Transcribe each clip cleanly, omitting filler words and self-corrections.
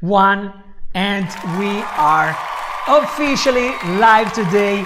One, and we are officially live today.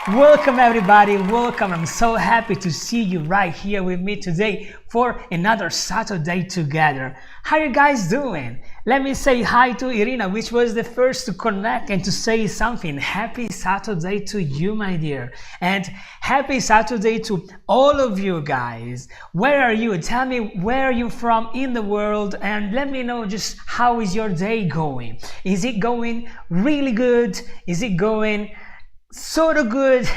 Welcome everybody, welcome. I'm so happy to see you right here with me today for another Saturday together. How you guys doing? Let me say hi to Irina, which was the first to connect and to say something. Happy Saturday to you, my dear. And happy Saturday to all of you guys. Where are you? Tell me where are you from in the world, and let me know just how is your day going. Is it going really good? Is it going sort of good?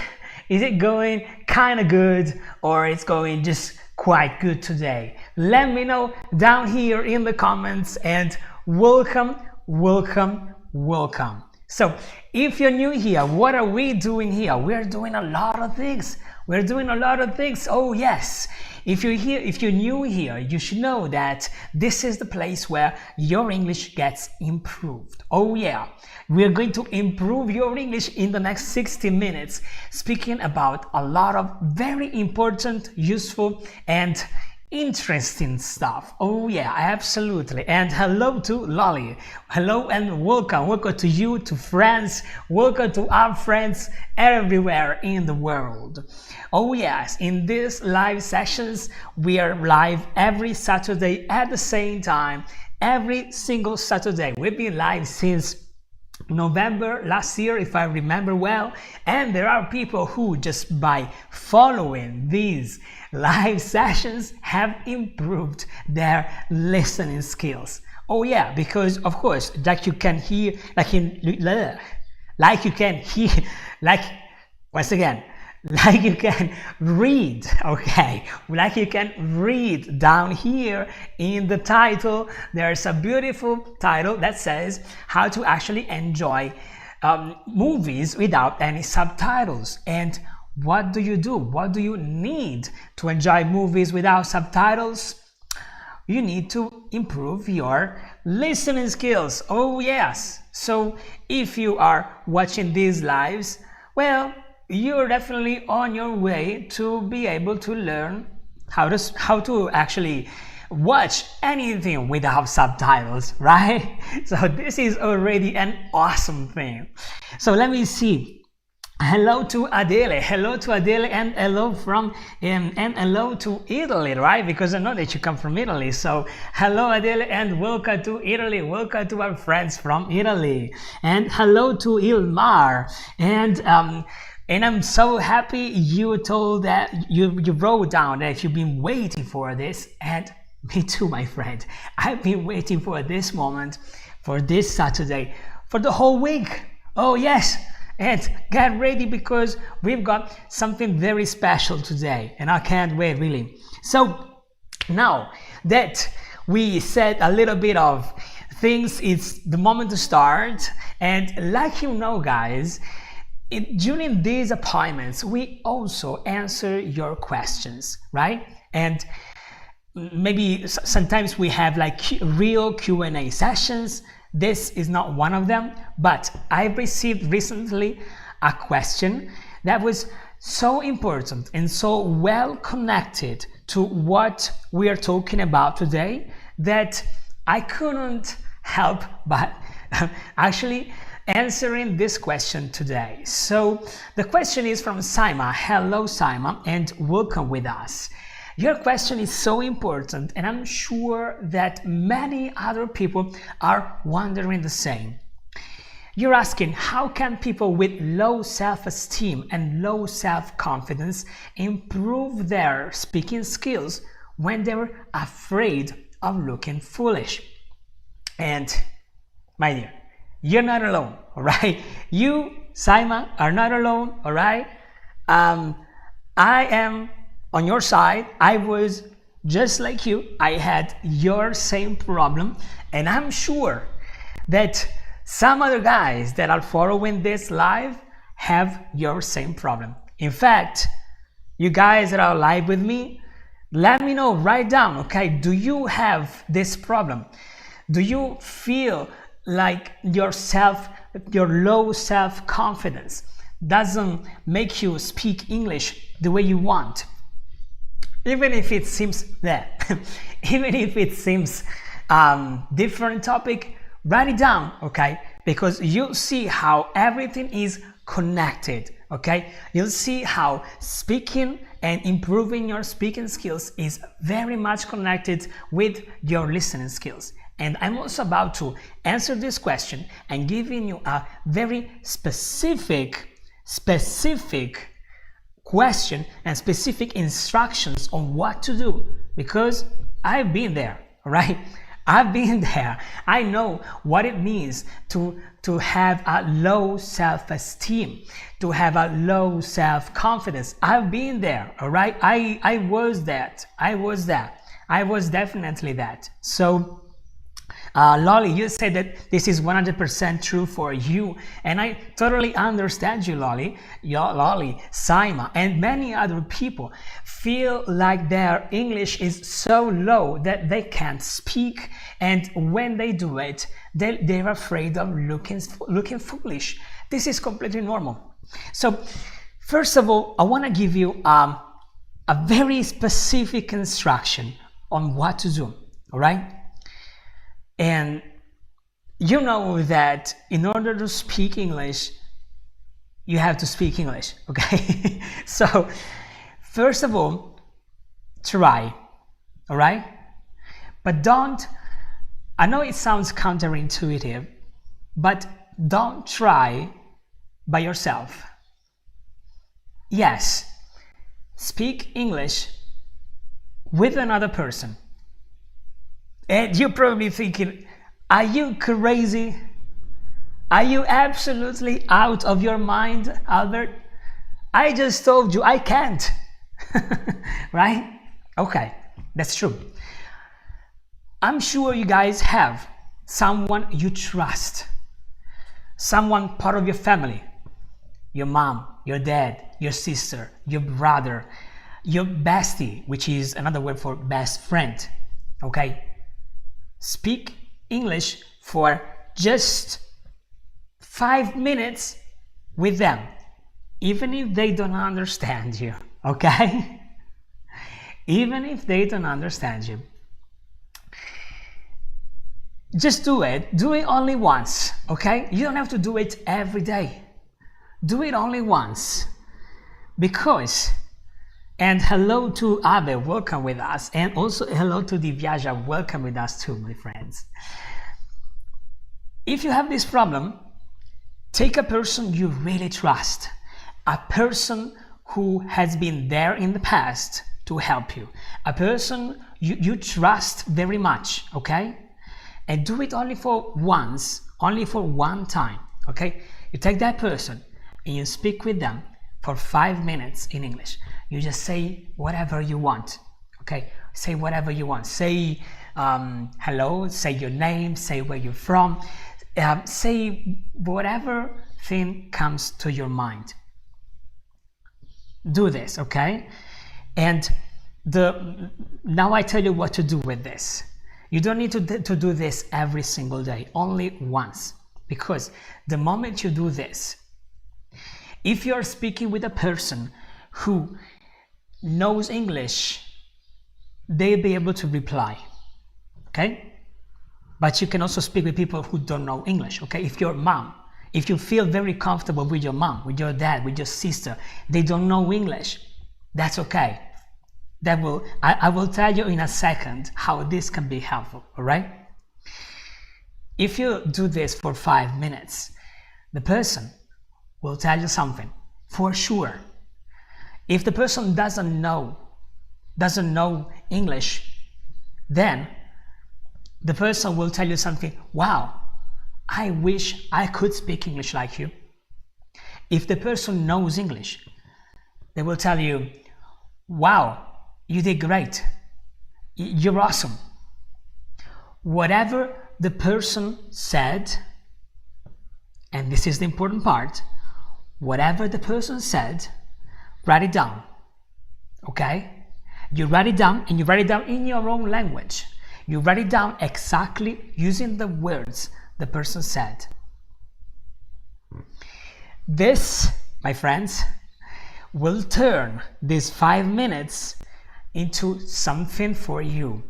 Is it going kind of good? Or it's going just quite good today? Let me know down here in the comments, and welcome. So if you're new here, what are we doing here? We're doing a lot of things. Oh yes. If you're new here, you should know that this is the place where your English gets improved. Oh yeah, we're going to improve your English in the next 60 minutes, speaking about a lot of very important, useful, and interesting stuff. Oh yeah, absolutely. And hello to Lolly. Hello and welcome to you, to friends, welcome to our friends everywhere in the world. Oh yes, in these live sessions we are live every Saturday at the same time, every single Saturday. We've been live since November last year, if I remember well, and there are people who just by following these live sessions have improved their listening skills. Oh yeah, because of course, once again, like you can read, okay, like you can read down here in the title. There's a beautiful title that says how to actually enjoy movies without any subtitles. And what do you do? What do you need to enjoy movies without subtitles? You need to improve your listening skills. Oh yes. So if you are watching these lives, well, you're definitely on your way to be able to learn how to actually watch anything without subtitles, right? So this is already an awesome thing. So let me see. Hello to Adele, and hello from and hello to Italy, right? Because I know that you come from Italy. So hello Adele, and welcome to Italy. Welcome to our friends from Italy. And hello to Ilmar. And I'm so happy you told that you wrote down that you've been waiting for this, and me too, my friend. I've been waiting for this moment, for this Saturday, for the whole week. Oh yes, and get ready because we've got something very special today, and I can't wait really. So now that we said a little bit of things, it's the moment to start. And like you know, guys, during these appointments, we also answer your questions, right? And maybe sometimes we have like real Q&A sessions. This is not one of them, but I received recently a question that was so important and so well connected to what we are talking about today that I couldn't help but actually answering this question today. So the question is from Saima. Hello Saima, and welcome with us. Your question is so important, and I'm sure that many other people are wondering the same. You're asking, how can people with low self-esteem and low self-confidence improve their speaking skills when they're afraid of looking foolish? And my dear, you're not alone, all right? You, Saima, are not alone, all right? I am on your side. I was just like you. I had your same problem, and I'm sure that some other guys that are following this live have your same problem. In fact, you guys that are live with me, let me know, write down, okay? Do you have this problem? Do you feel like your low self-confidence doesn't make you speak English the way you want? Even if it seems that, even if it seems different topic, write it down, okay? Because you'll see how everything is connected, okay? You'll see how speaking and improving your speaking skills is very much connected with your listening skills. And I'm also about to answer this question and giving you a very specific question and specific instructions on what to do, because I've been there, right? I've been there. I know what it means to have a low self-esteem, to have a low self-confidence. I've been there, all right? I was that. I was definitely that. So Lolly, you said that this is 100% true for you, and I totally understand you, Lolly. Lolly, Saima, and many other people feel like their English is so low that they can't speak, and when they do it, they're afraid of looking foolish. This is completely normal. So, first of all, I want to give you a very specific instruction on what to do, all right? And you know that in order to speak English, you have to speak English, okay? So, first of all, try, all right? But I know it sounds counterintuitive, but don't try by yourself. Yes, speak English with another person. And you're probably thinking, are you crazy? Are you absolutely out of your mind, Albert? I just told you I can't. Right? Okay, that's true. I'm sure you guys have someone you trust, someone part of your family, your mom, your dad, your sister, your brother, your bestie, which is another word for best friend, okay? Speak English for just 5 minutes with them, even if they don't understand you, okay? Even if they don't understand you. Just do it. Do it only once, okay? You don't have to do it every day. Do it only once. Because, and hello to Abe, welcome with us. And also hello to Divyaja, welcome with us too, my friends. If you have this problem, take a person you really trust. A person who has been there in the past to help you. A person you trust very much, okay? And do it only for once, only for one time, okay? You take that person and you speak with them for 5 minutes in English. You just say whatever you want, okay? Say whatever you want. Say hello, say your name, say where you're from, say whatever thing comes to your mind. Do this, okay? And now I tell you what to do with this. You don't need to do this every single day, only once. Because the moment you do this, if you are speaking with a person who knows English, they'll be able to reply, okay? But you can also speak with people who don't know English, okay? If your mom, if you feel very comfortable with your mom, with your dad, with your sister, they don't know English, that's okay. I will tell you in a second how this can be helpful, all right? If you do this for 5 minutes, the person will tell you something for sure. If the person doesn't know English, then the person will tell you something, wow, I wish I could speak English like you. If the person knows English, they will tell you, wow, you did great. You're awesome. Whatever the person said, and this is the important part, whatever the person said, write it down, okay? You write it down, and you write it down in your own language. You write it down exactly using the words the person said. This, my friends, will turn these 5 minutes into something for you.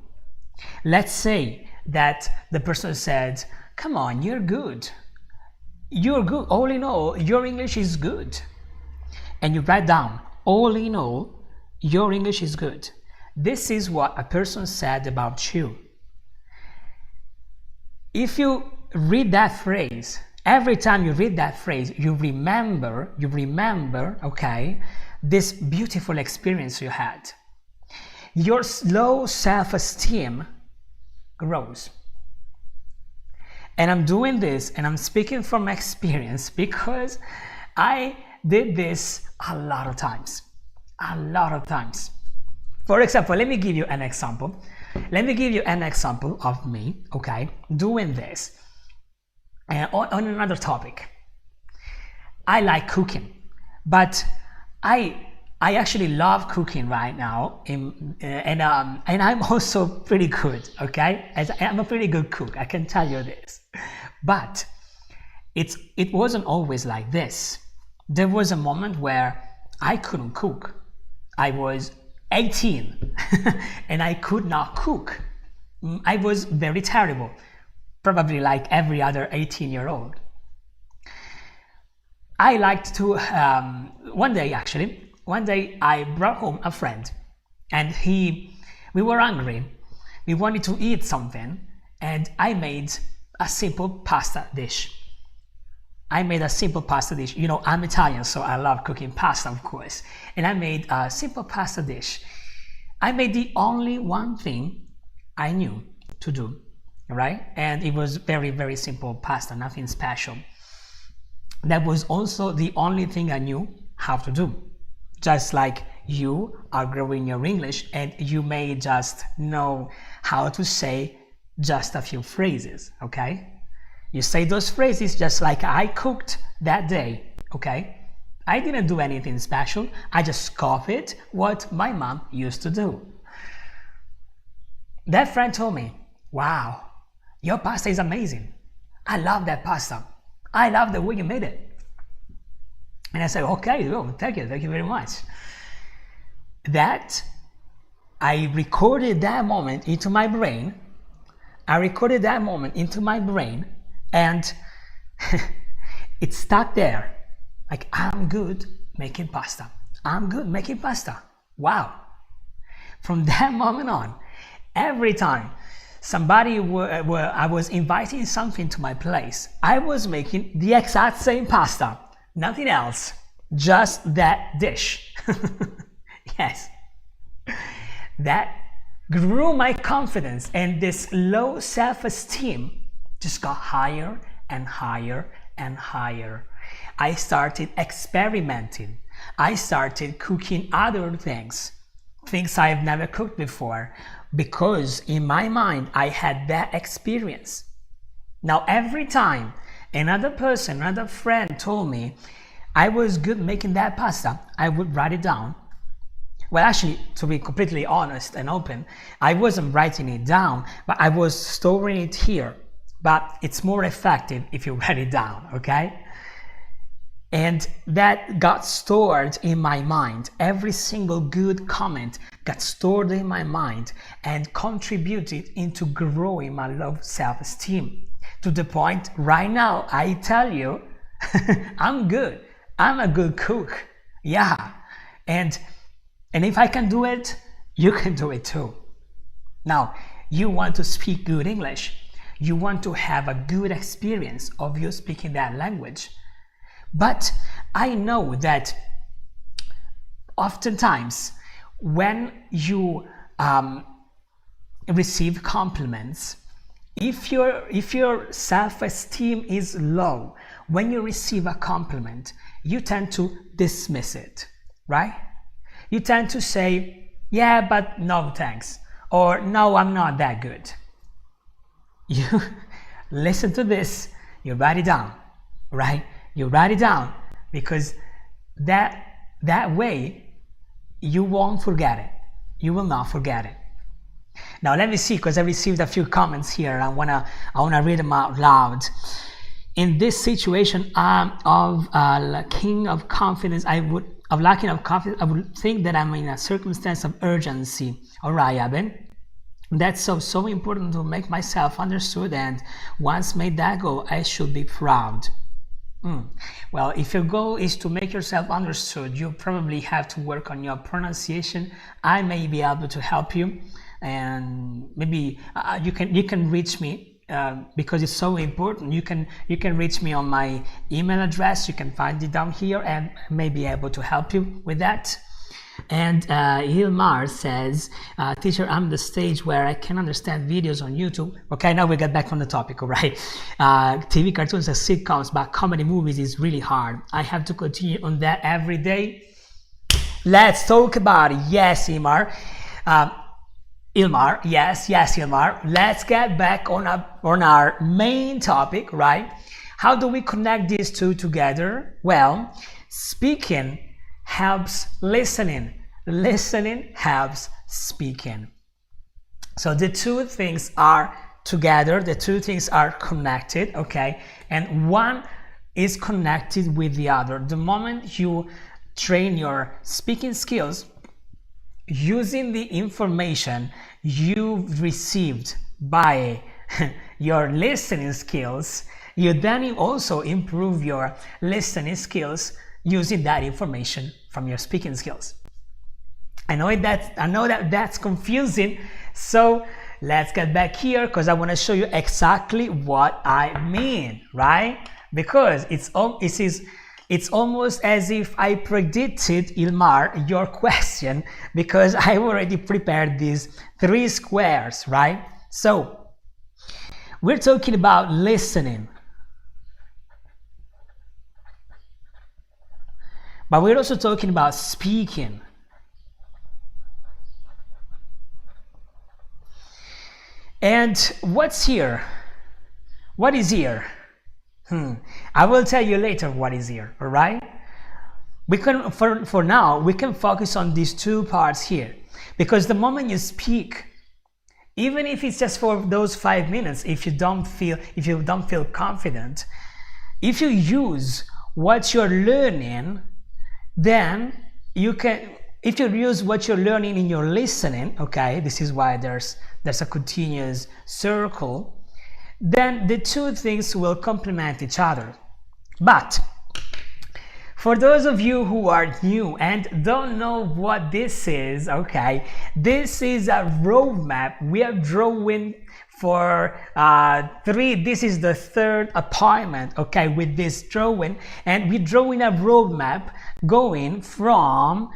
Let's say that the person said, come on, you're good. You're good. All in all, your English is good. And you write down, all in all, your English is good. This is what a person said about you. If you read that phrase, every time you read that phrase, you remember, okay, this beautiful experience you had. Your low self-esteem grows. And I'm doing this and I'm speaking from experience because I did this a lot of times. For example, let me give you an example. Let me give you an example of me, okay, doing this. On another topic. I like cooking, but I actually love cooking right now, and I'm also pretty good, okay? I'm a pretty good cook, I can tell you this. But it wasn't always like this. There was a moment where I couldn't cook. I was 18 and I could not cook. I was very terrible, probably like every other 18-year-old. I liked to, one day I brought home a friend and we were hungry. We wanted to eat something and I made a simple pasta dish. You know, I'm Italian, so I love cooking pasta, of course. And I made a simple pasta dish. I made the only one thing I knew to do, right? And it was very, very simple pasta, nothing special. That was also the only thing I knew how to do. Just like you are growing your English and you may just know how to say just a few phrases, okay? You say those phrases just like I cooked that day, okay? I didn't do anything special. I just copied what my mom used to do. That friend told me, wow, your pasta is amazing. I love that pasta. I love the way you made it. And I said, okay, oh, thank you very much. That, I recorded that moment into my brain. And it stuck there. Like, I'm good making pasta. Wow. From that moment on, every time I was inviting something to my place, I was making the exact same pasta. Nothing else, just that dish. Yes. That grew my confidence, and this low self-esteem just got higher and higher and higher. I started experimenting. I started cooking other things I've never cooked before, because in my mind I had that experience. Now every time another friend told me I was good making that pasta, I would write it down. Well, actually, to be completely honest and open, I wasn't writing it down, but I was storing it here. But it's more effective if you write it down, okay? And that got stored in my mind. Every single good comment got stored in my mind and contributed into growing my low self-esteem. To the point right now, I tell you, I'm good. I'm a good cook. Yeah. And if I can do it, you can do it too. Now, you want to speak good English. You want to have a good experience of you speaking that language. But I know that oftentimes when you receive compliments, if your self-esteem is low, when you receive a compliment, you tend to dismiss it, right? You tend to say, yeah, but no thanks, or no, I'm not that good. You listen to this, you write it down, right? You write it down, because that way you won't forget it. You will not forget it. Now let me see, because I received a few comments here. I wanna read them out loud. In this situation of lacking of confidence, I would think that I'm in a circumstance of urgency. All right, Abin. That's so important to make myself understood, and once made that goal, I should be proud. Well, if your goal is to make yourself understood, you probably have to work on your pronunciation. I may be able to help you, and maybe you can reach me because it's so important. You can reach me on my email address. You can find it down here, and I may be able to help you with that. And Hilmar says, teacher, I'm the stage where I can understand videos on YouTube. Okay, now we get back on the topic, all right. TV cartoons and sitcoms, but comedy movies is really hard. I have to continue on that every day. Let's talk about it. Yes, Ilmar. Ilmar, yes, Ilmar. Let's get back on our main topic, right? How do we connect these two together? Well, speaking helps listening. Listening helps speaking. So the two things are together, the two things are connected, okay? And one is connected with the other. The moment you train your speaking skills using the information you've received by your listening skills, you then also improve your listening skills using that information from your speaking skills. I know that that's confusing, so let's get back here because I want to show you exactly what I mean, right? Because it's almost as if I predicted, Ilmar, your question, because I already prepared these 3 squares, right? So we're talking about listening, but we're also talking about speaking. And what's here? What is here? I will tell you later what is here, all right? We can, for now, we can focus on these 2 parts here, because the moment you speak, even if it's just for those 5 minutes, if you don't feel confident, if you use what you're learning, then you can, if you use what you're learning in your listening, okay, this is why there's a continuous circle, then the 2 things will complement each other. But for those of you who are new and don't know what this is, okay, this is a roadmap we are drawing for 3, this is the 3rd appointment, okay, with this drawing, and we're drawing a roadmap going from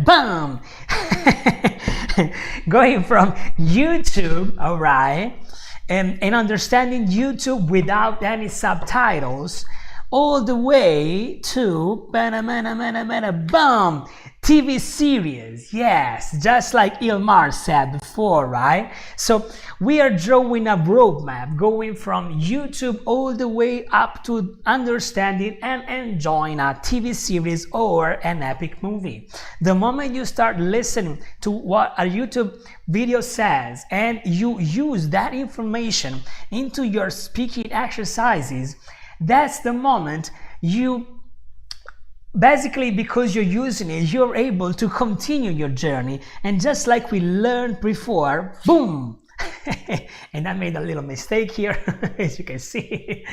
boom going from YouTube, all right, and understanding YouTube without any subtitles, all the way to boom, TV series. Yes, just like Ilmar said before, right? So we are drawing a roadmap going from YouTube all the way up to understanding and enjoying a TV series or an epic movie. The moment you start listening to what a YouTube video says and you use that information into your speaking exercises, that's the moment you basically, because you're using it, you're able to continue your journey. And just like we learned before, boom. And I made a little mistake here, as you can see.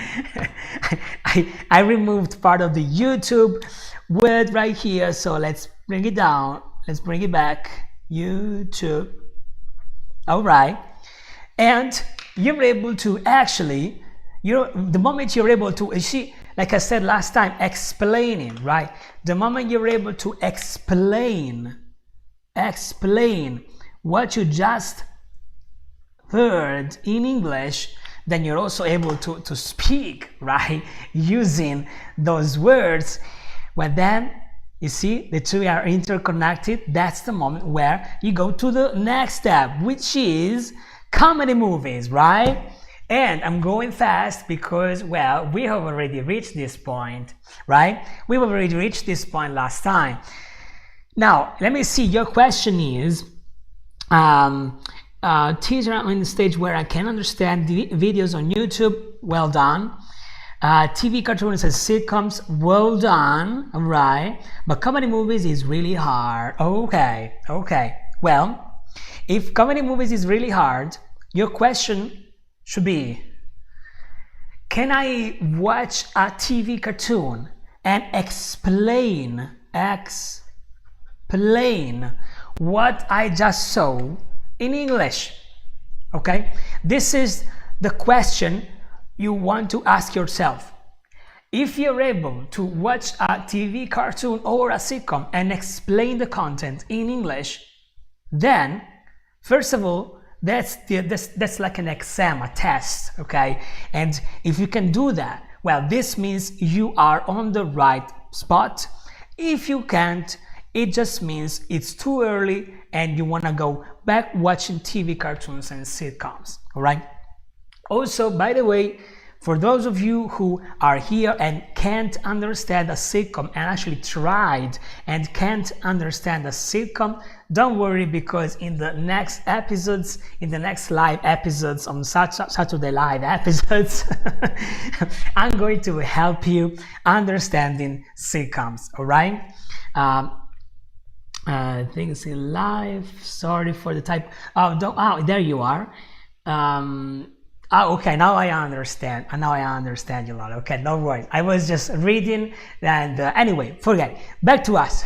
I removed part of the YouTube word right here, so let's bring it down, let's bring it back. YouTube. All right. And you're able to actually, the moment you're able to, like I said last time, explaining, right? The moment you're able to explain what you just heard in English, then you're also able to speak, right? Using those words. Well, then, you see, the 2 are interconnected. That's the moment where you go to the next step, which is comedy movies, right? And I'm going fast because, well, we have already reached this point, right? We've already reached this point last time. Now, let me see. Your question is, teacher, I'm in the stage where I can understand the videos on YouTube. Well done. TV cartoons and sitcoms. Well done. All right. But comedy movies is really hard. Okay. Well, If comedy movies is really hard, your question should be, can I watch a TV cartoon and explain what I just saw in English? Okay, this is the question you want to ask yourself. If you're able to watch a TV cartoon or a sitcom and explain the content in English, then first of all, that's like an exam, a test, okay? And if you can do that, well, this means you are on the right spot. If you can't, it just means it's too early and you want to go back watching TV cartoons and sitcoms, all right? Also, by the way, for those of you who are here and can't understand a sitcom and actually tried and can't understand a sitcom, don't worry, because in the next episodes, in the next live episodes on Saturday live episodes, I'm going to help you understanding sitcoms, all right? Things in live, sorry for the type. Oh, there you are. Okay, now I understand. Now I understand you a lot. Okay, no worries. I was just reading, and anyway, forget it. Back to us.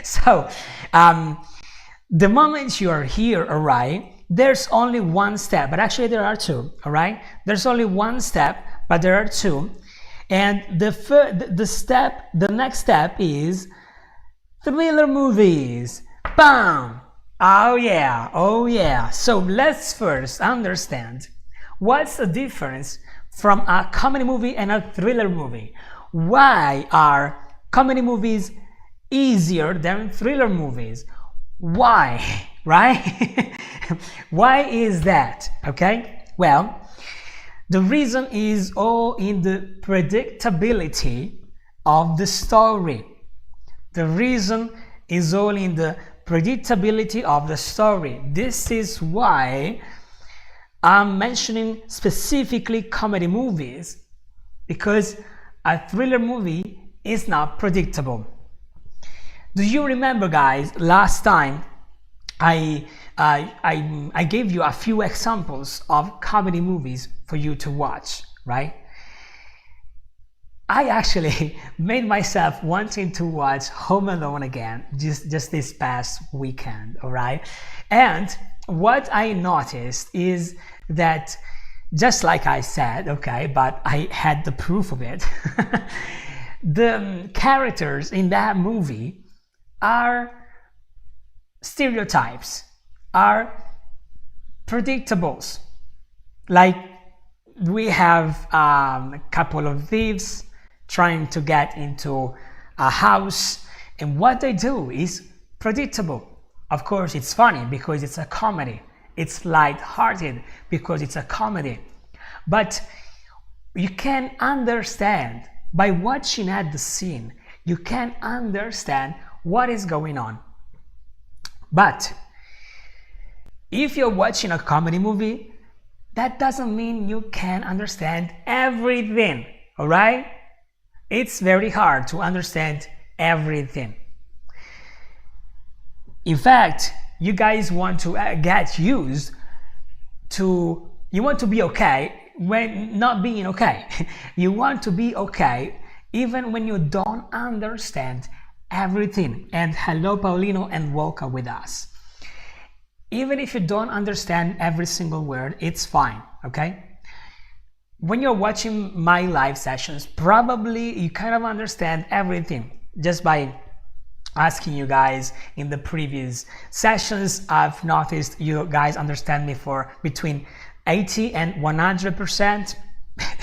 So, the moment you are here, all right, there's only one step, but actually there are two, all right? There's only one step, but there are two. And the next step is thriller movies. Bam! Oh yeah. So let's first understand what's the difference from a comedy movie and a thriller movie. Why are comedy movies easier than thriller movies? Why? Right? Why is that? Okay? Well, the reason is all in the predictability of the story. The reason is all in the predictability of the story. This is why I'm mentioning specifically comedy movies, because a thriller movie is not predictable. Do you remember, guys, last time I gave you a few examples of comedy movies for you to watch, right? I actually made myself wanting to watch Home Alone again just this past weekend, all right? And what I noticed is that, just like I said, okay, but I had the proof of it, the characters in that movie are stereotypes, are predictables. Like, we have a couple of thieves trying to get into a house, and what they do is predictable. Of course, it's funny because it's a comedy. It's light-hearted because it's a comedy. But you can understand, by watching at the scene, you can understand what is going on. But if you're watching a comedy movie, that doesn't mean you can understand everything, all right? It's very hard to understand everything. In fact, you guys want to get used to, you want to be okay when not being okay. You want to be okay even when you don't understand everything. And hello, Paulino, and welcome with us. Even if you don't understand every single word, it's fine, okay? When you're watching my live sessions, probably you kind of understand everything just by asking you guys in the previous sessions. I've noticed you guys understand me for between 80 and 100%.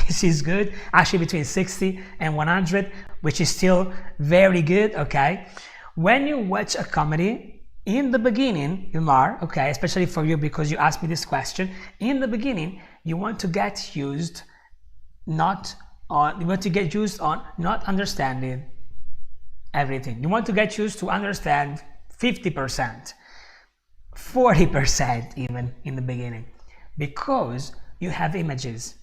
This is good. Actually, between 60 and 100, which is still very good, okay? When you watch a comedy, in the beginning, Ilmar, okay, especially for you because you asked me this question, in the beginning, you want to get used on not understanding everything. You want to get used to understand 50%, 40% even in the beginning, because you have images,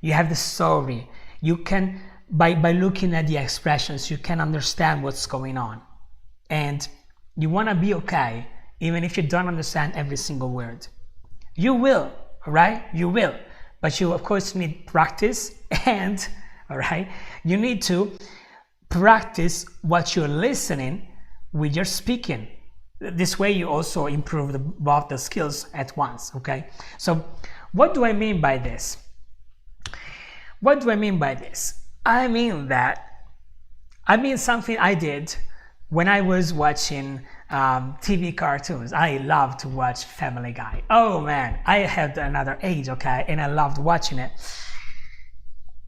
you have the story, you can, by looking at the expressions, you can understand what's going on. And you want to be okay even if you don't understand every single word. You will, all right? You will. But you, of course, need practice and, all right, you need to practice what you're listening with your speaking. This way you also improve both the skills at once, okay? So what do I mean by this? What do I mean by this? I mean something I did when I was watching TV cartoons. I love to watch Family Guy. Oh man, I had another age, okay, and I loved watching it.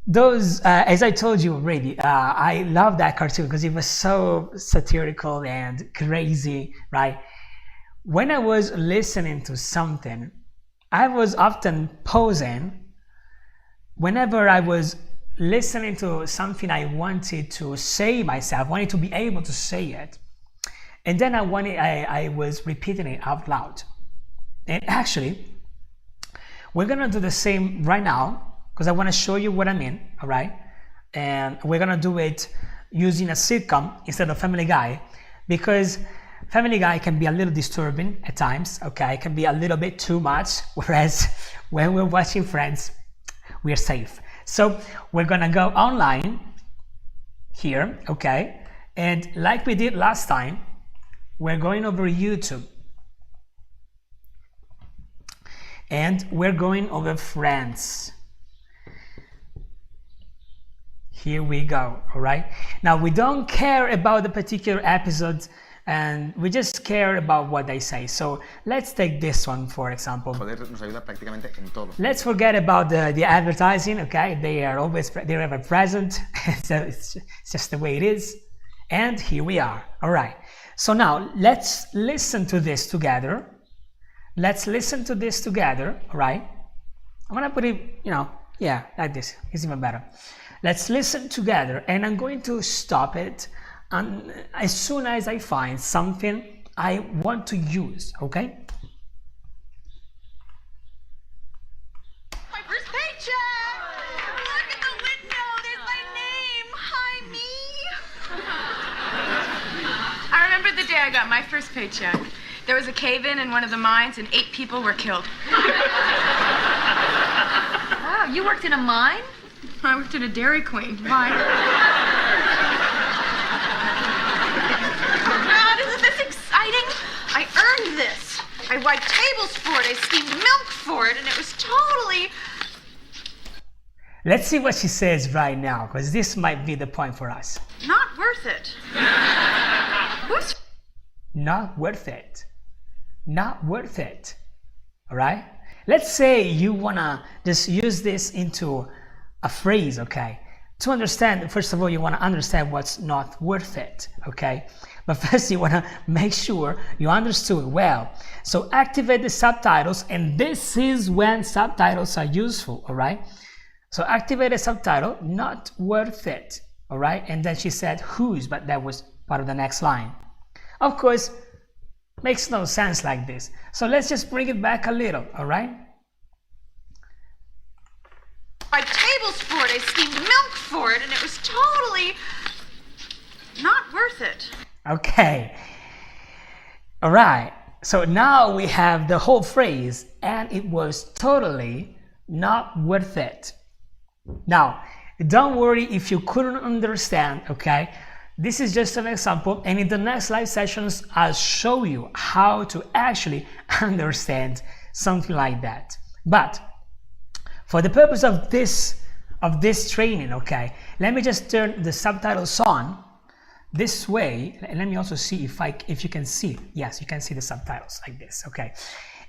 Those, as I told you already, I love that cartoon because it was so satirical and crazy, right? When I was listening to something, I was often pausing. Whenever I was listening to something I wanted to say myself, wanted to be able to say it, and then I was repeating it out loud. And actually, we're gonna do the same right now because I want to show you what I mean, all right? And we're gonna do it using a sitcom instead of Family Guy, because Family Guy can be a little disturbing at times, okay? It can be a little bit too much, whereas when we're watching Friends, we're safe. So we're gonna go online here, okay? And like we did last time, we're going over YouTube. And we're going over Friends. Here we go, all right? Now we don't care about the particular episodes, and we just care about what they say. So let's take this one, for example. Nos ayuda prácticamente en todo. Let's forget about the advertising, okay? They're ever present. So it's just the way it is. And here we are, all right? So now let's listen to this together. Let's listen to this together, all right? I'm gonna put it, like this. It's even better. Let's listen together, and I'm going to stop it as soon as I find something I want to use, okay? My first paycheck! Look at the window, there's my name. Hi, me. I remember the day I got my first paycheck. There was a cave-in in one of the mines, and 8 people were killed. Wow, you worked in a mine? I worked at a Dairy Queen. Why? Isn't this exciting? I earned this. I wiped tables for it. I steamed milk for it, and it was totally... Let's see what she says right now, because this might be the point for us. not worth it. Who's... Not worth it. Not worth it. All right? Let's say you want to just use this into a phrase, okay? To understand, first of all, you want to understand what's not worth it, okay? But first you want to make sure you understood well. So activate the subtitles, and this is when subtitles are useful, all right? So activate a subtitle, not worth it, all right? And then she said whose, but that was part of the next line. Of course, makes no sense like this. So let's just bring it back a little, all right? I tables for it, I steamed milk for it, and it was totally not worth it. Okay. All right. So now we have the whole phrase, and it was totally not worth it. Now, don't worry if you couldn't understand, okay? This is just an example, and in the next live sessions, I'll show you how to actually understand something like that. But for the purpose of this training, okay, let me just turn the subtitles on this way, and let me also see if you can see. Yes, you can see the subtitles like this, okay.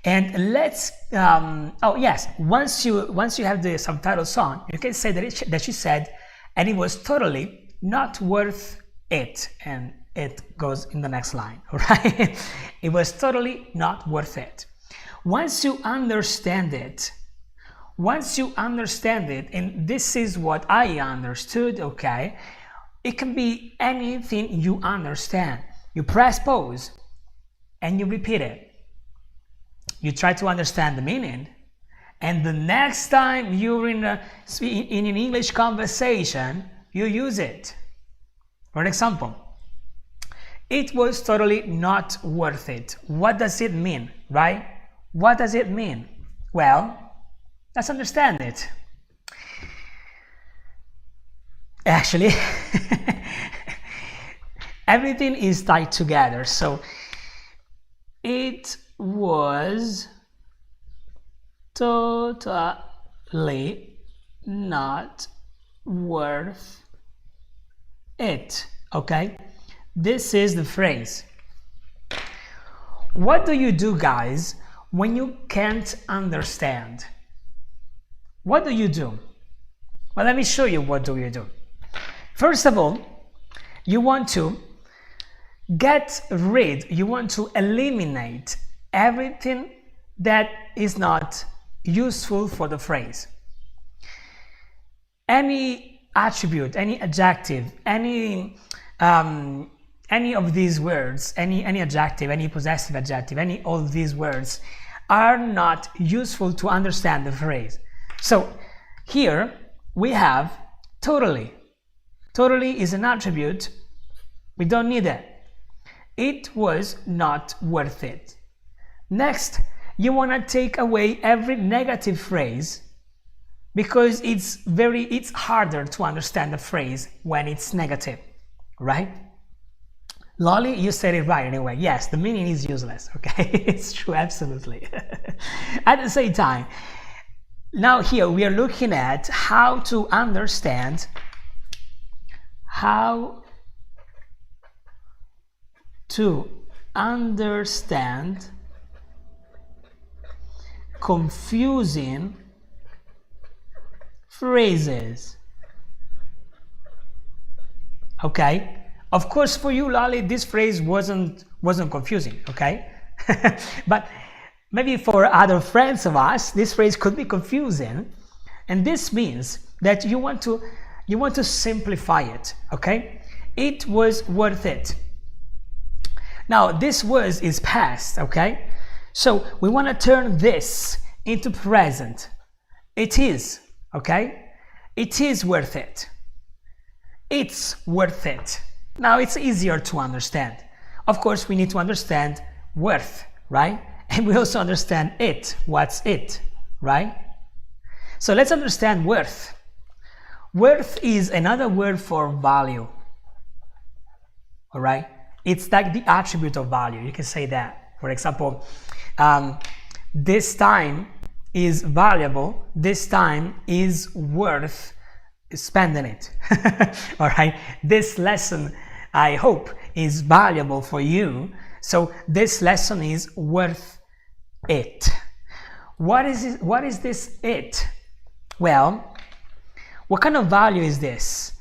And let's oh yes, once you have the subtitles on, you can say that she said, and it was totally not worth it, and it goes in the next line, all right? It was totally not worth it. Once you understand it, and this is what I understood, okay, it can be anything you understand. You press pause and you repeat it. You try to understand the meaning, and the next time you're in an English conversation, you use it. For example, It was totally not worth it. What does it mean, right? What does it mean? Well, let's understand it. Actually, everything is tied together. So it was totally not worth it. Okay, this is the phrase. What do you do, guys, when you can't understand? What do you do? Well, let me show you what do you do. First of all, you want to you want to eliminate everything that is not useful for the phrase. Any attribute, any adjective, any of these words, any adjective, any possessive adjective, any of these words are not useful to understand the phrase. So here we have totally. Totally is an attribute. We don't need it. It was not worth it. Next, you want to take away every negative phrase because it's harder to understand the phrase when it's negative, right? Lolly, you said it right anyway. Yes, the meaning is useless, okay? It's true, absolutely. At the same time, now here we are looking at how to understand confusing phrases. Okay, of course for you, Lolly, this phrase wasn't confusing, okay? But maybe for other friends of us, this phrase could be confusing, and this means that you want to simplify it, okay? It was worth it. Now this was is past, okay? So we want to turn this into present. It is, okay? It is worth it. It's worth it. Now it's easier to understand. Of course, we need to understand worth, right? And we also understand it. What's it, right? So let's understand worth. Worth is another word for value. All right? It's like the attribute of value. You can say that. For example, this time is valuable. This time is worth spending it. All right? This lesson, I hope, is valuable for you. So this lesson is worth it. What is it? What is this it? Well, what kind of value is this?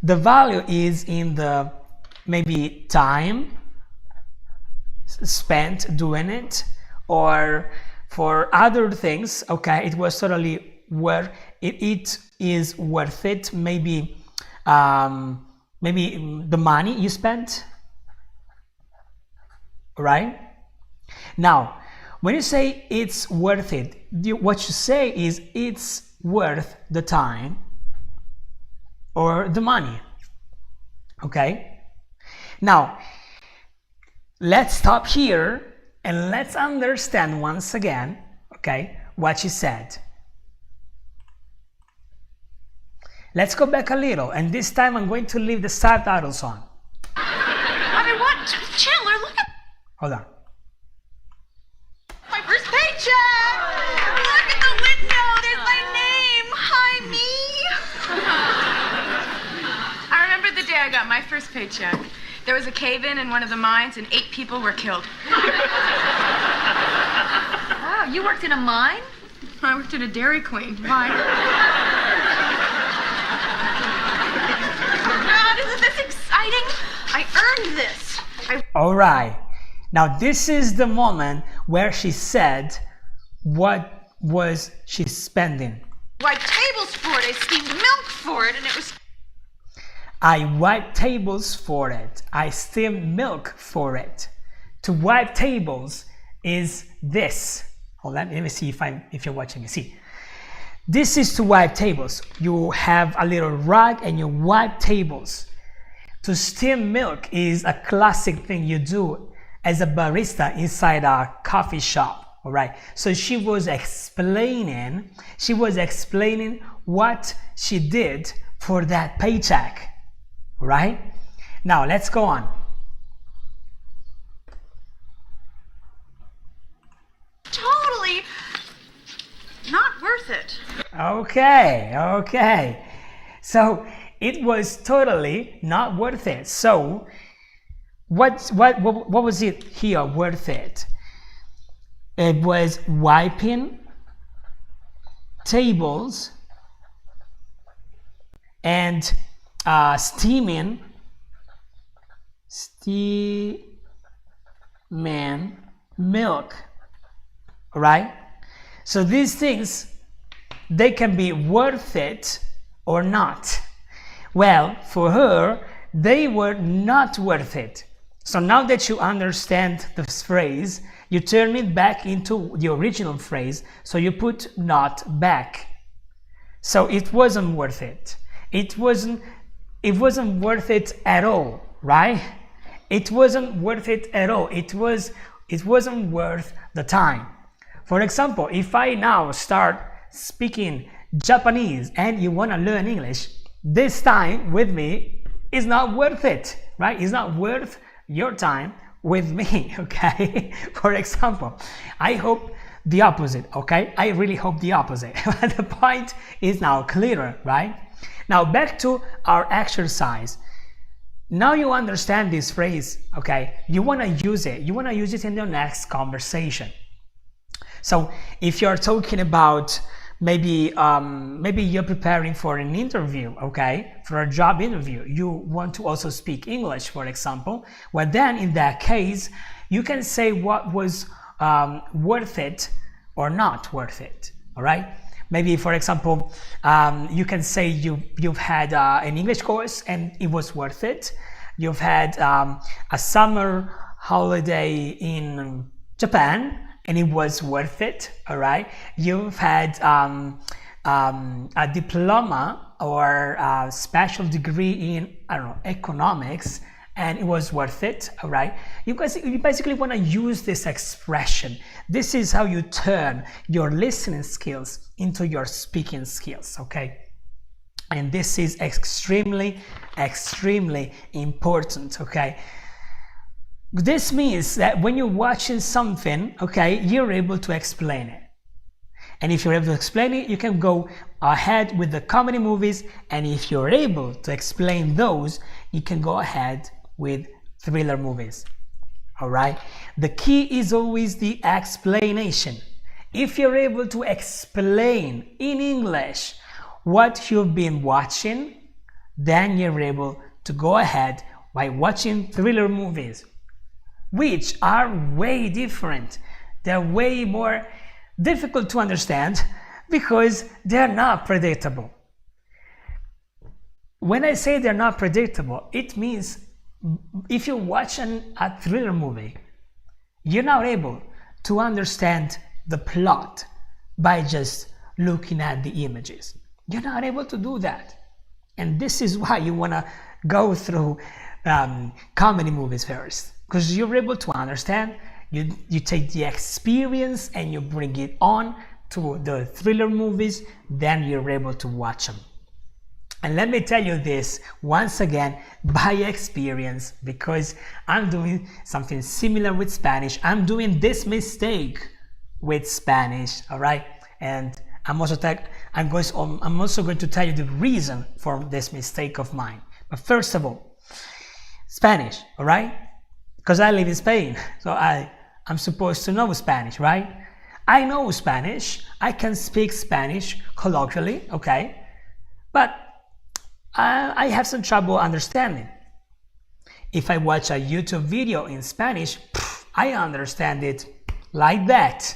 The value is in the maybe time spent doing it, or for other things, okay, it was totally worth it. It is worth it. Maybe the money you spent, right? Now, when you say it's worth it, what you say is it's worth the time or the money, okay? Now, let's stop here and let's understand once again, okay, what she said. Let's go back a little, and this time I'm going to leave the subtitles on. I mean, what? Chandler, look at Hold on. my first paycheck! Look at the window, there's my name! Hi, me! I remember the day I got my first paycheck. There was a cave-in in one of the mines, and 8 people were killed. Wow, you worked in a mine? I worked at a Dairy Queen. Why? God, isn't this exciting? I earned this. All right. Now this is the moment where she said what was she spending. Wiped tables for it, I steamed milk for it, and it was... I wiped tables for it. I steamed milk for it. To wipe tables is this. Hold on, let me see if you're watching me. See, this is to wipe tables. You have a little rag and you wipe tables. to steam milk is a classic thing you do as a barista inside a coffee shop. All right. So she was explaining what she did for that paycheck. All right. Now let's go on. Totally not worth it. Okay. So it was totally not worth it. So what was it here worth it? It was wiping tables and steaming milk, right? So these things, they can be worth it or not. Well, for her, they were not worth it. So now that you understand this phrase, you turn it back into the original phrase, so you put not back. So it wasn't worth it. It wasn't worth it at all, right? It wasn't worth it at all. It wasn't worth the time. For example, if I now start speaking Japanese and you want to learn English, this time with me is not worth it, right? It's not worth your time with me, okay? For example, I hope the opposite, okay? I really hope the opposite. The point is now clearer, right? Now back to our exercise. Now you understand this phrase, okay? You want to use it. You want to use it in your next conversation. So if you're talking about maybe you're preparing for an interview, okay, for a job interview, you want to also speak English, for example, well then in that case you can say what was worth it or not worth it. All right, maybe for example you can say you've had an English course and it was worth it. You've had a summer holiday in Japan and it was worth it. All right, you've had a diploma or a special degree in, I don't know, economics, and it was worth it. All right, you basically want to use this expression. This is how you turn your listening skills into your speaking skills, okay? And this is extremely important, okay? This means that when you're watching something, okay, you're able to explain it. And if you're able to explain it, you can go ahead with the comedy movies. And if you're able to explain those, you can go ahead with thriller movies. All right. The key is always the explanation. If you're able to explain in English what you've been watching, then you're able to go ahead by watching thriller movies, which are way different. They're way more difficult to understand because they're not predictable. When I say they're not predictable, it means if you're watching a thriller movie, you're not able to understand the plot by just looking at the images. You're not able to do that. And this is why you want to go through comedy movies first, because you're able to understand. You take the experience and you bring it on to the thriller movies, then you're able to watch them. And let me tell you this once again by experience, because I'm doing something similar with Spanish. I'm doing this mistake with Spanish, all right? And I'm also going to tell you the reason for this mistake of mine. But first of all, Spanish, all right? Because I live in Spain, so I'm supposed to know Spanish, right? I know Spanish. I can speak Spanish colloquially, okay? But I have some trouble understanding. If I watch a YouTube video in Spanish, I understand it like that.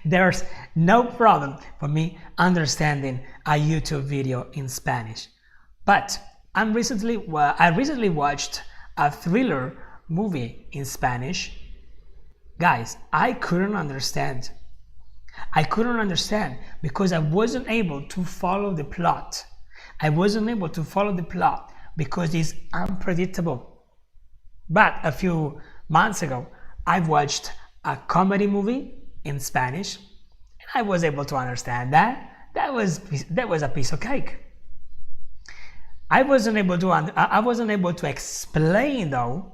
There's no problem for me understanding a YouTube video in Spanish. But I recently watched a thriller movie in Spanish. Guys, I couldn't understand. because I wasn't able to follow the plot. because it's unpredictable. But a few months ago, I watched a comedy movie in Spanish, and I was able to understand that. That was a piece of cake. I wasn't able to explain though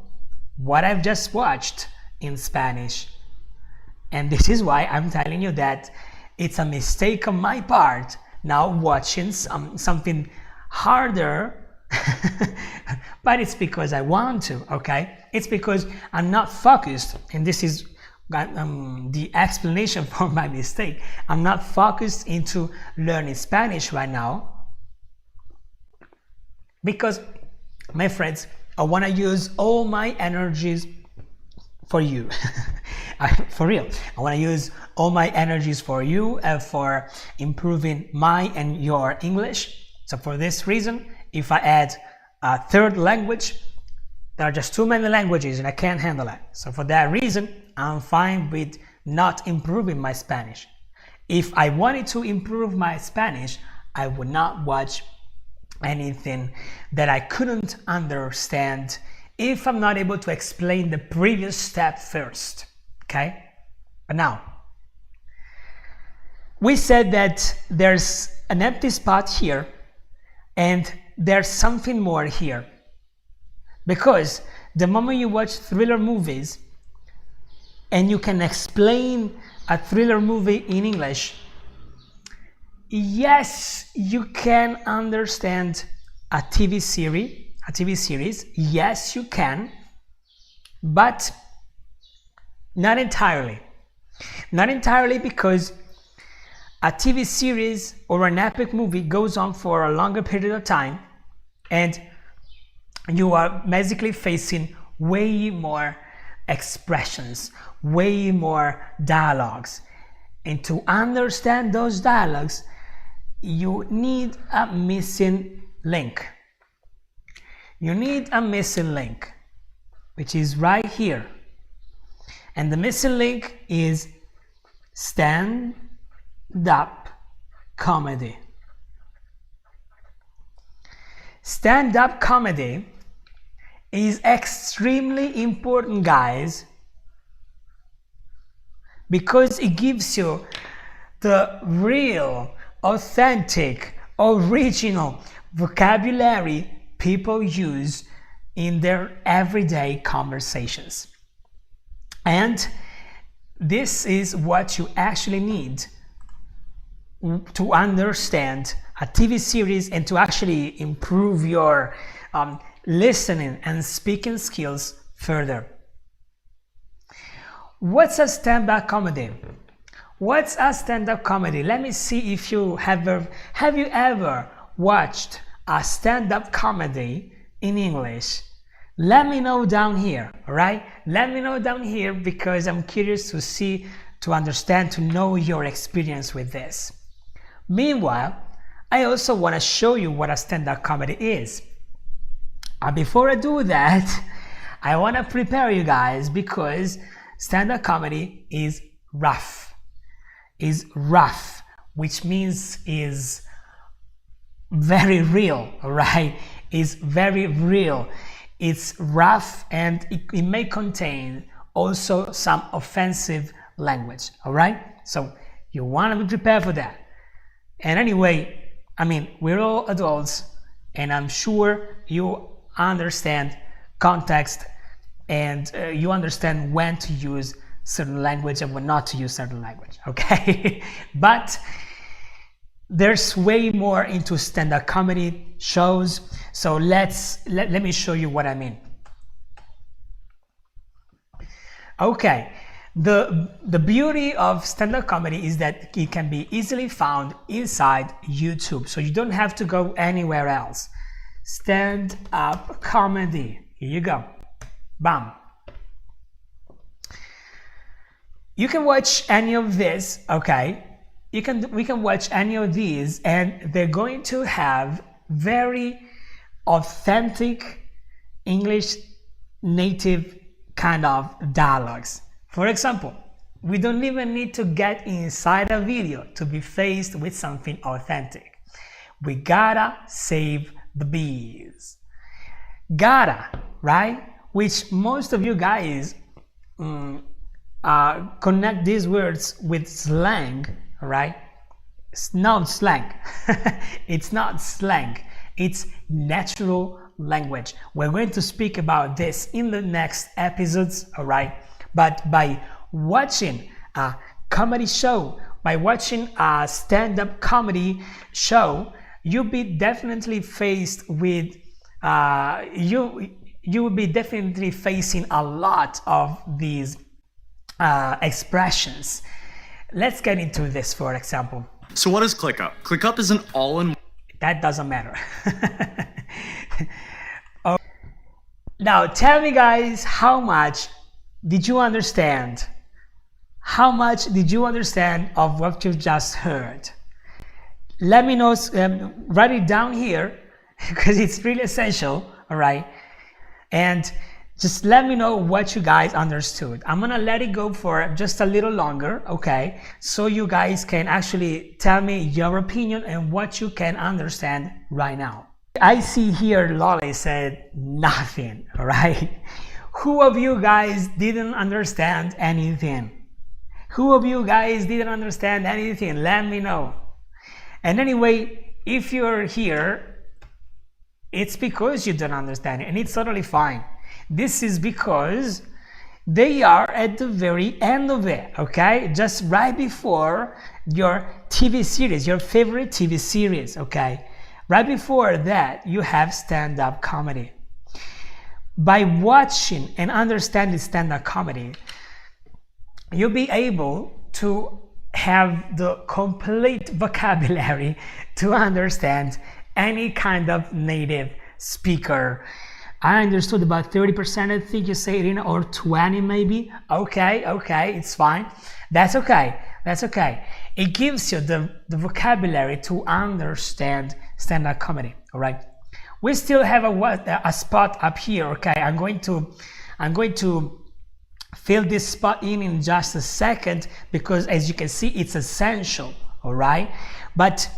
what I've just watched in Spanish, and this is why I'm telling you that it's a mistake on my part now watching something harder. But it's because I want to, okay? It's because I'm not focused, and this is the explanation for my mistake. I'm not focused into learning Spanish right now because, my friends, I want to use all my energies for you. For real, I want to use all my energies for you and for improving my and your English. So for this reason, if I add a third language, there are just too many languages and I can't handle it. So for that reason, I'm fine with not improving my Spanish. If I wanted to improve my Spanish, I would not watch anything that I couldn't understand if I'm not able to explain the previous step first, okay? But now, we said that there's an empty spot here and there's something more here. Because the moment you watch thriller movies and you can explain a thriller movie in English, yes, you can understand a TV series, yes, you can, but not entirely. Not entirely, because a TV series or an epic movie goes on for a longer period of time and you are basically facing way more expressions, way more dialogues. And to understand those dialogues, you need a missing link. You need a missing link, which is right here. And the missing link is stand-up comedy. Stand-up comedy is extremely important, guys, because it gives you the real, authentic, original vocabulary people use in their everyday conversations. And this is what you actually need to understand a TV series and to actually improve your listening and speaking skills further. What's a stand-up comedy? What's a stand-up comedy? Let me see if you have you ever watched a stand-up comedy in English? Let me know down here, all right? Let me know down here because I'm curious to see, to understand, to know your experience with this. Meanwhile, I also want to show you what a stand-up comedy is. Before I do that, I want to prepare you guys because stand-up comedy is rough. Is rough, which means is very real, right? Is very real. It's rough and it may contain also some offensive language, all right? So you want to be prepared for that. And anyway, I mean, we're all adults and I'm sure you understand context and you understand when to use certain language and when not to use certain language, okay? But there's way more into stand-up comedy shows, so let me show you what I mean. Okay, the beauty of stand-up comedy is that it can be easily found inside YouTube, so you don't have to go anywhere else. Stand-up comedy, here you go, bam. You can watch any of this, okay? We can watch any of these and they're going to have very authentic English native kind of dialogues. For example, we don't even need to get inside a video to be faced with something authentic. We gotta save the bees. gotta, right? Which most of you guys connect these words with slang, right? It's not slang. It's not slang. It's natural language. We're going to speak about this in the next episodes, all right? But by watching a comedy show, by watching a stand-up comedy show, you'll be definitely faced with you will be definitely facing a lot of these expressions. Let's get into this, for example. So what is ClickUp? ClickUp is an all-in. That doesn't matter. Oh. Now tell me, guys, how much did you understand? How much did you understand of what you just heard? Let me know, write it down here because it's really essential, all right? And just let me know what you guys understood. I'm gonna let it go for just a little longer, okay? So you guys can actually tell me your opinion and what you can understand right now. I see here Lolly said nothing, all right? Who of you guys didn't understand anything? Who of you guys didn't understand anything? Let me know. And anyway, if you're here, it's because you don't understand it, and it's totally fine. This is because they are at the very end of it, okay? Just right before your TV series, your favorite TV series, okay? Right before that, you have stand-up comedy. By watching and understanding stand-up comedy, you'll be able to have the complete vocabulary to understand any kind of native speaker. I understood about 30%, I think you say it, or 20 maybe. Okay, it's fine. That's okay. It gives you the vocabulary to understand stand-up comedy, all right? We still have a spot up here, okay? I'm going to fill this spot in just a second because, as you can see, it's essential, all right? But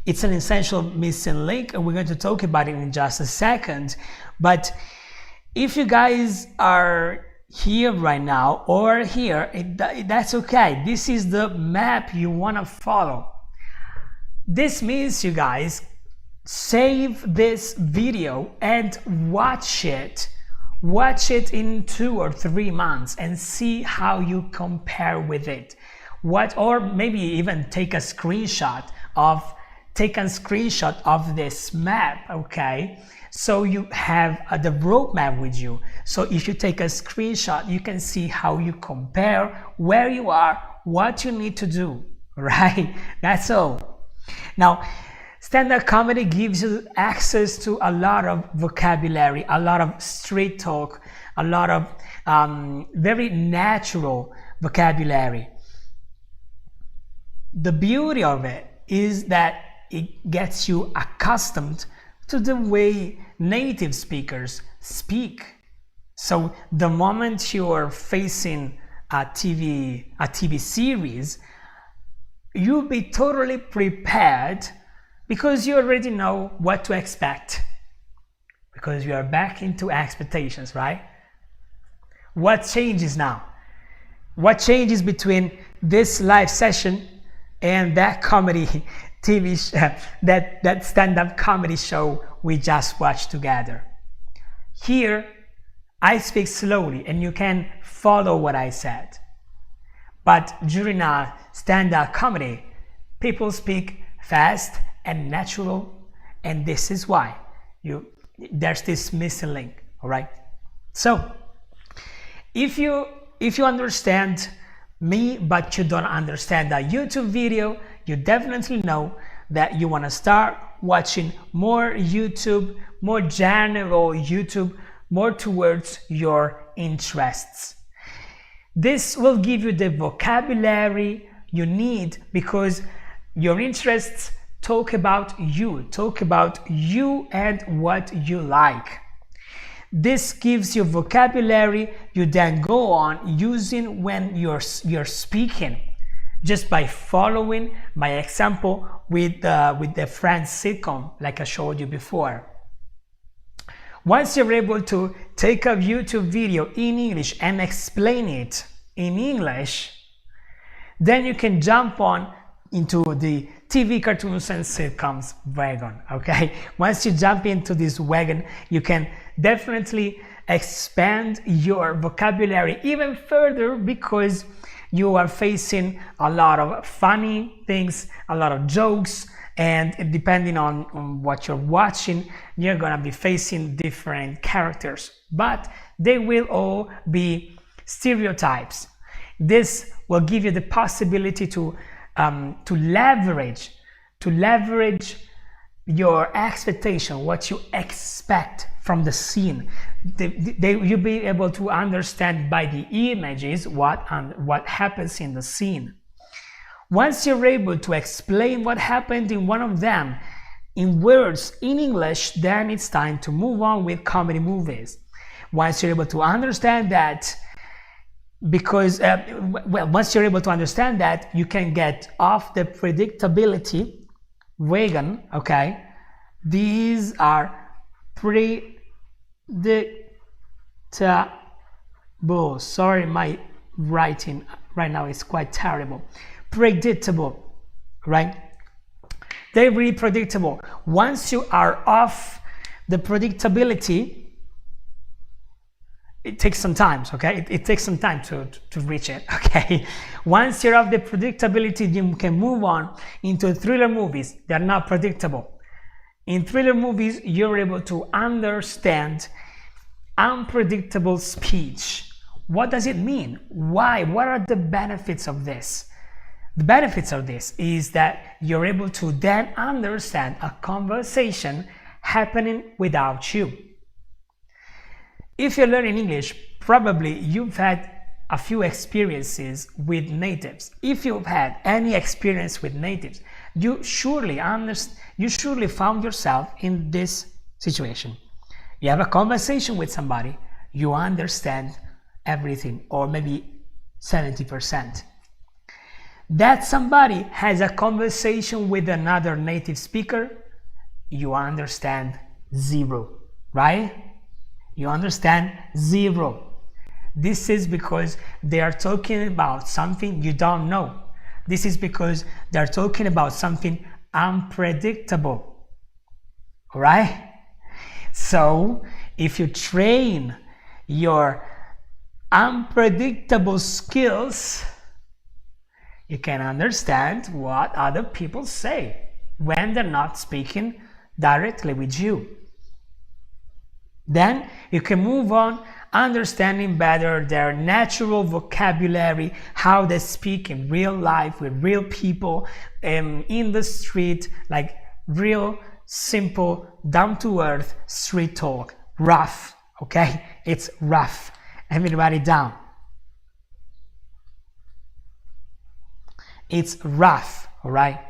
it's an essential missing link, and we're going to talk about it in just a second. But if you guys are here right now or here, that's okay. This is the map you want to follow. This means you guys save this video and watch it in 2 or 3 months and see how you compare with it. Or maybe even take a screenshot of this map, okay? So you have the roadmap with you. So if you take a screenshot, you can see how you compare where you are, what you need to do, right? That's all. Now, stand-up comedy gives you access to a lot of vocabulary, a lot of street talk, a lot of very natural vocabulary. The beauty of it is that it gets you accustomed to the way native speakers speak. So the moment you're facing a TV series, you'll be totally prepared because you already know what to expect. Because you are back into expectations, right? What changes now? What changes between this live session and that comedy TV show, that stand-up comedy show we just watched together? Here, I speak slowly and you can follow what I said. But during a stand-up comedy, people speak fast and natural, and this is why there's this missing link, all right? So, if you understand me but you don't understand a YouTube video, you definitely know that you want to start watching more YouTube, more general YouTube, more towards your interests. This will give you the vocabulary you need because your interests talk about you and what you like. This gives you vocabulary you then go on using when you're speaking, just by following my example with the Friends sitcom, like I showed you before. Once you're able to take a YouTube video in English and explain it in English, then you can jump on into the TV cartoons and sitcoms wagon, okay? Once you jump into this wagon, you can definitely expand your vocabulary even further, because you are facing a lot of funny things, a lot of jokes, and depending on what you're watching, you're gonna be facing different characters, but they will all be stereotypes. This will give you the possibility to leverage your expectation, what you expect from the scene. You'll be able to understand by the images what happens in the scene. Once you're able to explain what happened in one of them in words in English, then it's time to move on with comedy movies. Once you're able to understand that, because once you're able to understand that, you can get off the predictability wagon, okay? These are predictable. Sorry, my writing right now is quite terrible. Predictable, right? They're really predictable. Once you are off the predictability, it takes some time, okay? It takes some time to reach it, okay? Once you're off the predictability, you can move on into thriller movies. They're not predictable. In thriller movies, you're able to understand unpredictable speech. What does it mean? Why? What are the benefits of this? The benefits of this is that you're able to then understand a conversation happening without you. If you're learning English, probably you've had a few experiences with natives. If you've had any experience with natives, you surely found yourself in this situation. You have a conversation with somebody, you understand everything, or maybe 70%. That somebody has a conversation with another native speaker, you understand zero, right? You understand zero. This is because they are talking about something you don't know. This is because they're talking about something unpredictable. All right? So, if you train your unpredictable skills, you can understand what other people say when they're not speaking directly with you. Then you can move on understanding better their natural vocabulary, how they speak in real life with real people, in the street, like real simple, down-to-earth street talk. Rough, okay? It's rough. Let me write it down. It's rough, all right?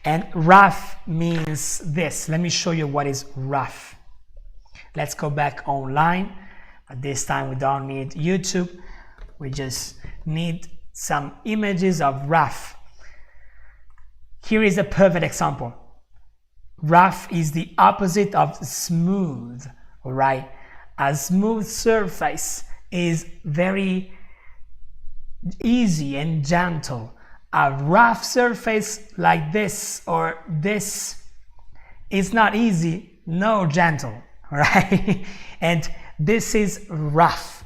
And rough means this. Let me show you what is rough. Let's go back online. But this time we don't need YouTube. We just need some images of rough. Here is a perfect example. Rough is the opposite of smooth, all right? A smooth surface is very easy and gentle. A rough surface like this or this is not easy nor gentle, right? And this is rough.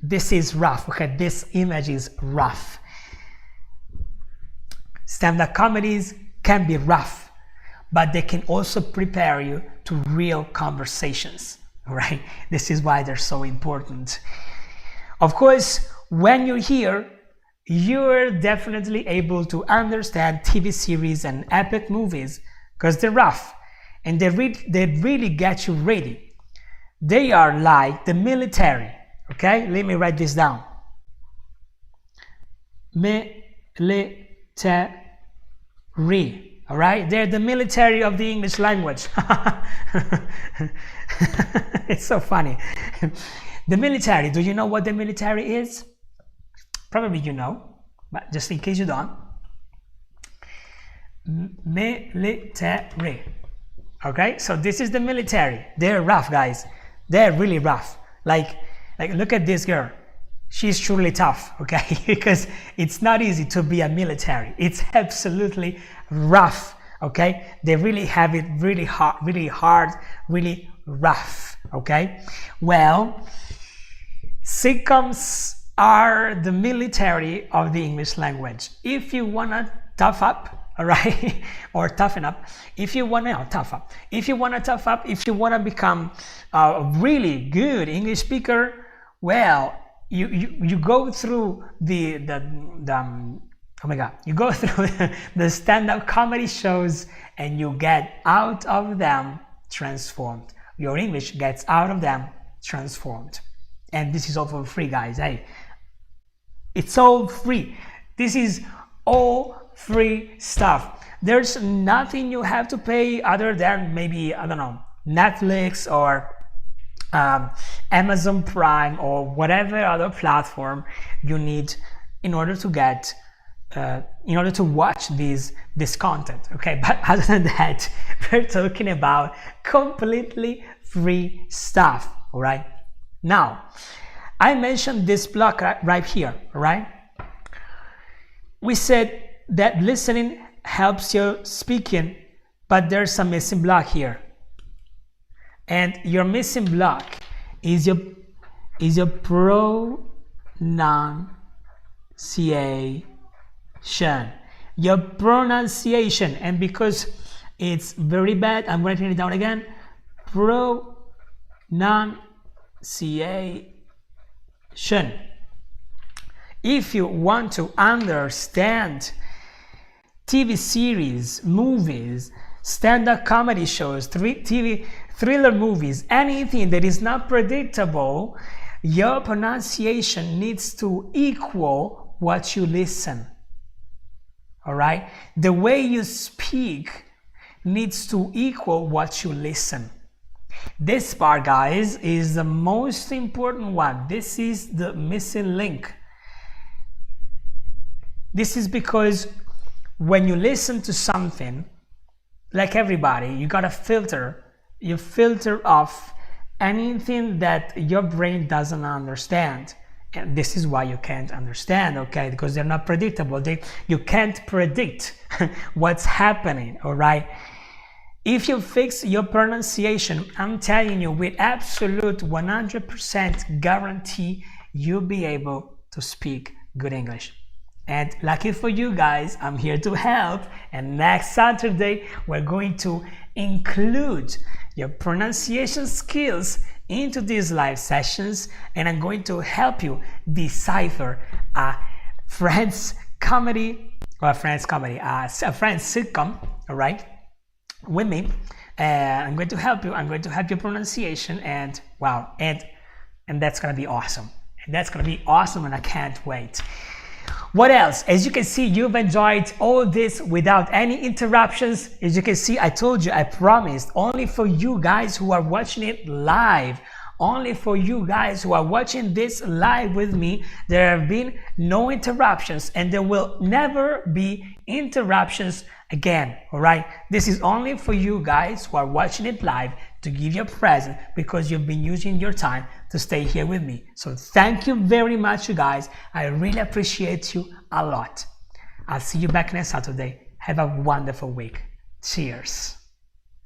This is rough. Okay, this image is rough. Stand-up comedies can be rough, but they can also prepare you to real conversations, right? This is why they're so important. Of course, when you're here, you're definitely able to understand TV series and epic movies because they're rough and they really get you ready. They are like the military, okay? Let me write this down. Military, all right? They're the military of the English language. It's so funny. The military, do you know what the military is? Probably you know, but just in case you don't. Military. Okay, so this is the military. They're rough, guys. they're really rough. Like look at this girl. She's truly tough, okay? Because it's not easy to be a military. It's absolutely rough, okay? They really have it really hard, really rough, okay? Well, sitcoms are the military of the English language. If you wanna tough up, all right, or toughen up, if you wanna tough up, if you wanna become a really good English speaker, well, you go through the oh my god, you go through the stand-up comedy shows and you get out of them transformed. Your English gets out of them transformed. And this is all for free, guys. Hey, it's all free. This is all free stuff. There's nothing you have to pay other than maybe, I don't know, Netflix or Amazon Prime or whatever other platform you need in order to get in order to watch this content, okay? But other than that, we're talking about completely free stuff, all right? Now, I mentioned this block right here, all right? We said that listening helps you speaking, but there's a missing block here. And your missing block is your pronunciation. Your pronunciation. And because it's very bad, I'm writing it down again. Pronunciation. If you want to understand TV series, movies, stand-up comedy shows, thriller movies, anything that is not predictable, your pronunciation needs to equal what you listen. All right? The way you speak needs to equal what you listen. This part, guys, is the most important one. This is the missing link. This is because when you listen to something, like everybody, you gotta filter. You filter off anything that your brain doesn't understand. And this is why you can't understand, okay? Because they're not predictable. You can't predict what's happening, all right? If you fix your pronunciation, I'm telling you with absolute 100% guarantee, you'll be able to speak good English. And lucky for you guys, I'm here to help. And next Saturday, we're going to include your pronunciation skills into these live sessions, and I'm going to help you decipher a Friends sitcom, all right, with me. I'm going to help you. I'm going to help your pronunciation, and wow, and that's gonna be awesome. And that's gonna be awesome, and I can't wait. What else? As you can see, you've enjoyed all this without any interruptions. As you can see, I told you, I promised, only for you guys who are watching it live, only for you guys who are watching this live with me, there have been no interruptions, and there will never be interruptions again, all right? This is only for you guys who are watching it live to give you a present because you've been using your time to stay here with me. So thank you very much, you guys. I really appreciate you a lot. I'll see you back next Saturday. Have a wonderful week. Cheers.